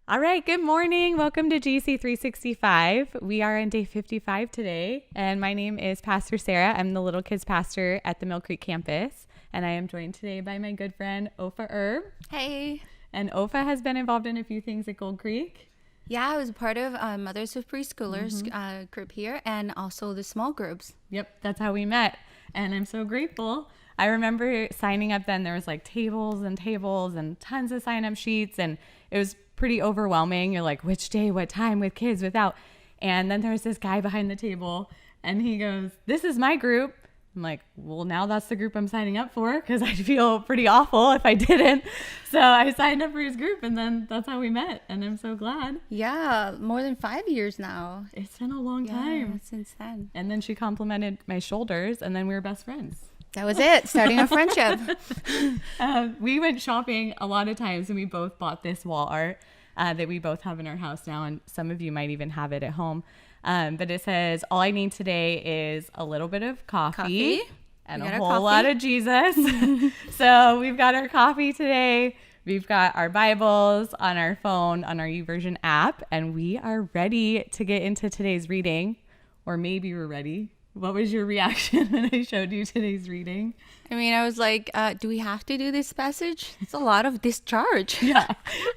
All right, good morning. Welcome to GC 365. We are on day 55 today, and my name is Pastor Sarah. I'm the little kids pastor at the Mill Creek campus, and I am joined today by my good friend, Ofa Herb. Hey. And Ofa has been involved in a few things at Gold Creek. Yeah, I was part of Mothers of Preschoolers group here and also the small groups. Yep, that's how we met, and I'm so grateful. I remember signing up then. There was like tables and tons of sign-up sheets, and it was pretty overwhelming. You're like, which day, what time, with kids, without. And then there was this guy behind the table, and he goes, "This is my group." I'm like, well, now that's the group I'm signing up for, because I'd feel pretty awful if I didn't. So I signed up for his group, and then that's how we met, and I'm so glad. Yeah, more than 5 years now. It's been a long time. Since then. And then she complimented my shoulders, and then we were best friends. That was it, starting a friendship. We went shopping a lot of times, and we both bought this wall art that we both have in our house now, and some of you might even have it at home. But it says, all I need today is a little bit of coffee. And a whole lot of Jesus. So we've got our coffee today. We've got our Bibles on our phone, on our YouVersion app, and we are ready to get into today's reading. Or maybe we're ready. What was your reaction when I showed you today's reading? I mean, I was like, do we have to do this passage? It's a lot of discharge. Yeah,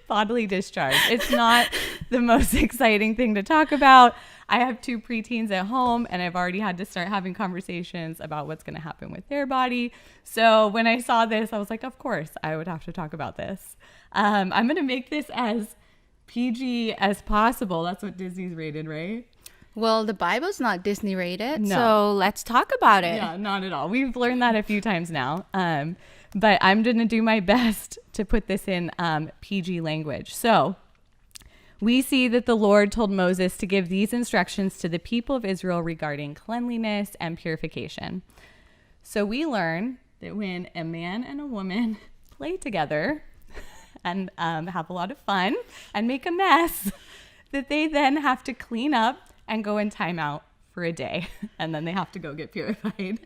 bodily discharge. It's not the most exciting thing to talk about. I have 2 preteens at home, and I've already had to start having conversations about what's going to happen with their body. So when I saw this, I was like, of course, I would have to talk about this. I'm going to make this as PG as possible. That's what Disney's rated, right? Well, the Bible's not Disney rated, No. so let's talk about it. Yeah, not at all. We've learned that a few times now. But I'm going to do my best to put this in PG language. So we see that the Lord told Moses to give these instructions to the people of Israel regarding cleanliness and purification. So we learn that when a man and a woman play together and have a lot of fun and make a mess, that they then have to clean up and go in timeout for a day, and then they have to go get purified.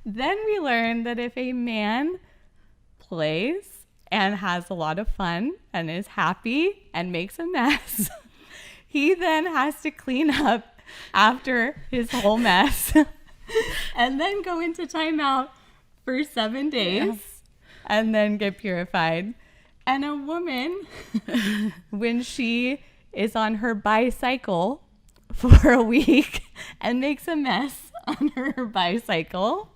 Then we learn that if a man plays and has a lot of fun and is happy and makes a mess, he then has to clean up after his whole mess and then go into timeout for 7 days and then get purified. And a woman, when she is on her bicycle for a week and makes a mess on her bicycle,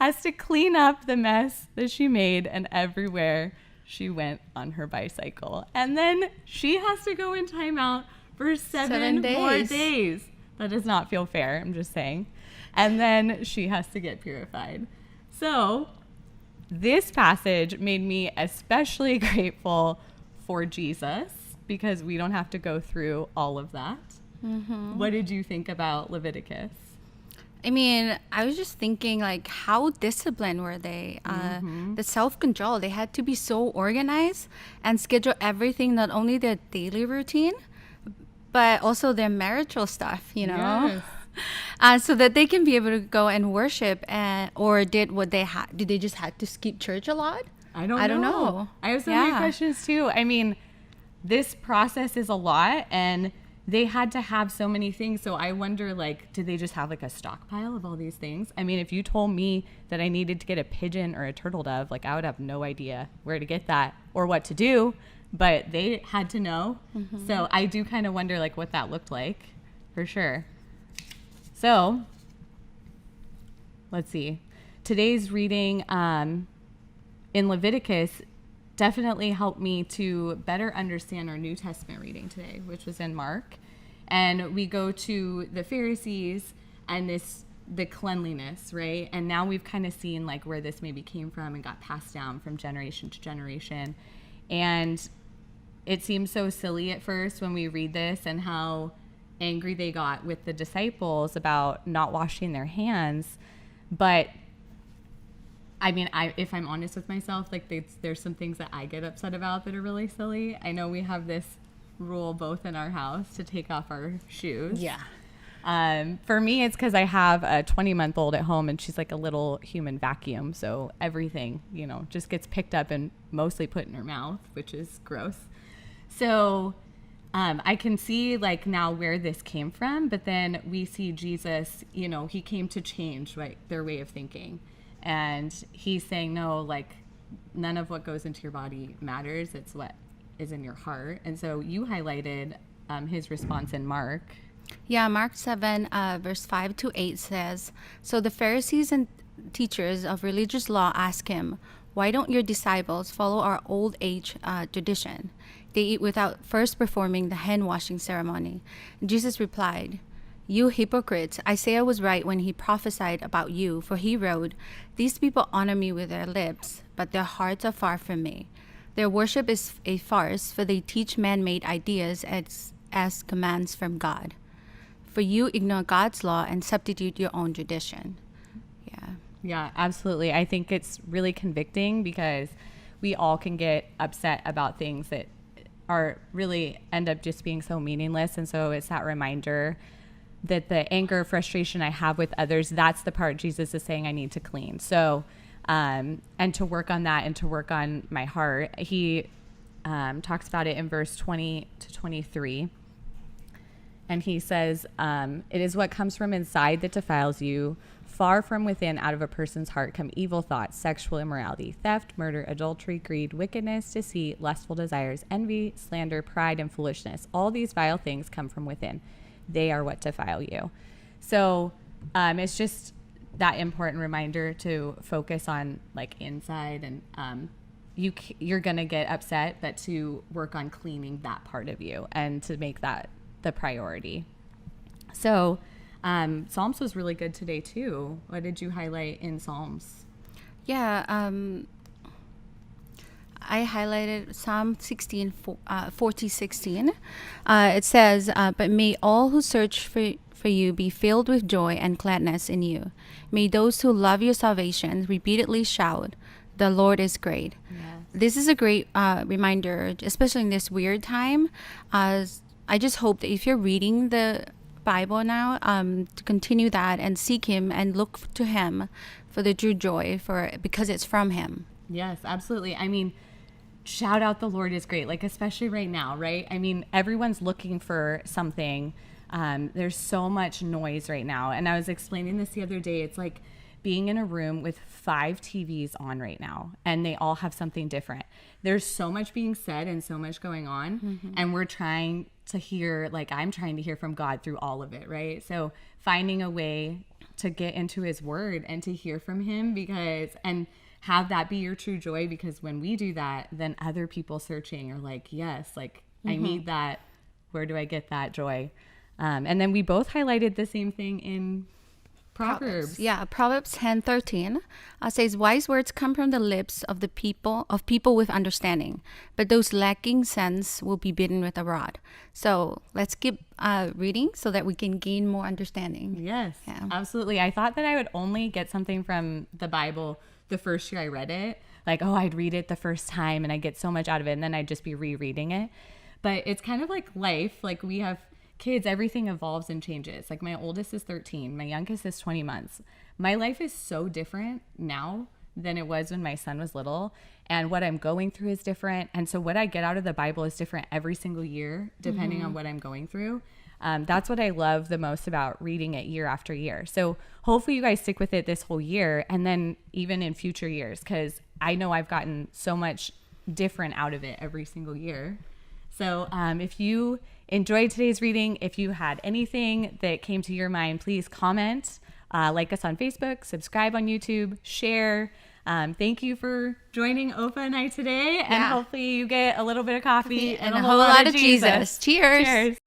has to clean up the mess that she made and everywhere she went on her bicycle. And then she has to go in timeout for 7 more days. That does not feel fair, I'm just saying. And then she has to get purified. So this passage made me especially grateful for Jesus, because we don't have to go through all of that. Mm-hmm. What did you think about Leviticus? I mean, I was just thinking, like, how disciplined were they? The self-control. They had to be so organized and schedule everything, not only their daily routine, but also their marital stuff, you know? Yes. So that they can be able to go and worship. Or did they just have to skip church a lot? I don't know. I have so many questions, too. I mean, this process is a lot, and they had to have so many things. So I wonder, like, did they just have like a stockpile of all these things? I mean, if you told me that I needed to get a pigeon or a turtle dove, like, I would have no idea where to get that or what to do, but they had to know. Mm-hmm. So I do kind of wonder, like, what that looked like for sure. So let's see. Today's reading in Leviticus definitely helped me to better understand our New Testament reading today, which was in Mark. And we go to the Pharisees and the cleanliness, right? And now we've kind of seen like where this maybe came from and got passed down from generation to generation. And it seems so silly at first when we read this, and how angry they got with the disciples about not washing their hands. But I mean, if I'm honest with myself, like there's some things that I get upset about that are really silly. I know we have this rule both in our house to take off our shoes. Yeah. For me, it's because I have a 20-month-old at home, and she's like a little human vacuum. So everything, you know, just gets picked up and mostly put in her mouth, which is gross. So I can see like now where this came from, but then we see Jesus, you know, he came to change their way of thinking. And he's saying, no, like none of what goes into your body matters. It's what is in your heart. And so you highlighted his response in Mark. Yeah, Mark 7, verse 5 to 8 says, "So the Pharisees and teachers of religious law asked him, 'Why don't your disciples follow our old age tradition? They eat without first performing the hand washing ceremony.' Jesus replied, 'You hypocrites, Isaiah was right when he prophesied about you, for he wrote, "These people honor me with their lips, but their hearts are far from me. Their worship is a farce, for they teach man-made ideas as commands from God. For you ignore God's law and substitute your own tradition.'" Yeah. Yeah, absolutely. I think it's really convicting because we all can get upset about things that are really end up just being so meaningless. And so it's that reminder that the anger, frustration I have with others, that's the part Jesus is saying I need to clean. So, and to work on that and to work on my heart. He talks about it in verse 20 to 23. And he says, "It is what comes from inside that defiles you. Far from within, out of a person's heart, come evil thoughts, sexual immorality, theft, murder, adultery, greed, wickedness, deceit, lustful desires, envy, slander, pride, and foolishness. All these vile things come from within. They are what defile you." So it's just that important reminder to focus on like inside, and you're going to get upset, but to work on cleaning that part of you and to make that the priority. So Psalms was really good today too. What did you highlight in Psalms? Yeah, I highlighted Psalm 16, 40, 16. It says, "But may all who search for you be filled with joy and gladness in you. May those who love your salvation repeatedly shout, 'The Lord is great.'" Yes. This is a great reminder, especially in this weird time. I just hope that if you're reading the Bible now, to continue that and seek him and look to him for the true joy, because it's from him. Yes, absolutely. I mean, shout out the Lord is great, like especially right now, right? I mean, everyone's looking for something. There's so much noise right now. And I was explaining this the other day. It's like being in a room with 5 TVs on right now, and they all have something different. There's so much being said and so much going on, and we're trying to hear, like I'm trying to hear from God through all of it, right? So finding a way to get into his word and to hear from him, and have that be your true joy, because when we do that, then other people searching are like, yes, like I need that. Where do I get that joy? And then we both highlighted the same thing in Proverbs. Yeah, Proverbs 10:13 says, "Wise words come from the lips of people with understanding, but those lacking sense will be beaten with a rod." So let's keep reading so that we can gain more understanding. Yes, Yeah. absolutely. I thought that I would only get something from the Bible the first year I read it. Like, oh, I'd read it the first time and I get so much out of it, and then I'd just be rereading it. But it's kind of like life. Like, we have kids, everything evolves and changes. Like, my oldest is 13, my youngest is 20 months. My life is so different now than it was when my son was little, and what I'm going through is different. And so what I get out of the Bible is different every single year, depending on what I'm going through. That's what I love the most about reading it year after year. So hopefully you guys stick with it this whole year, and then even in future years, because I know I've gotten so much different out of it every single year. So if you enjoyed today's reading, if you had anything that came to your mind, please comment, like us on Facebook, subscribe on YouTube, share. Thank you for joining Ofa and I today. And hopefully you get a little bit of coffee and a whole lot of Jesus. Cheers.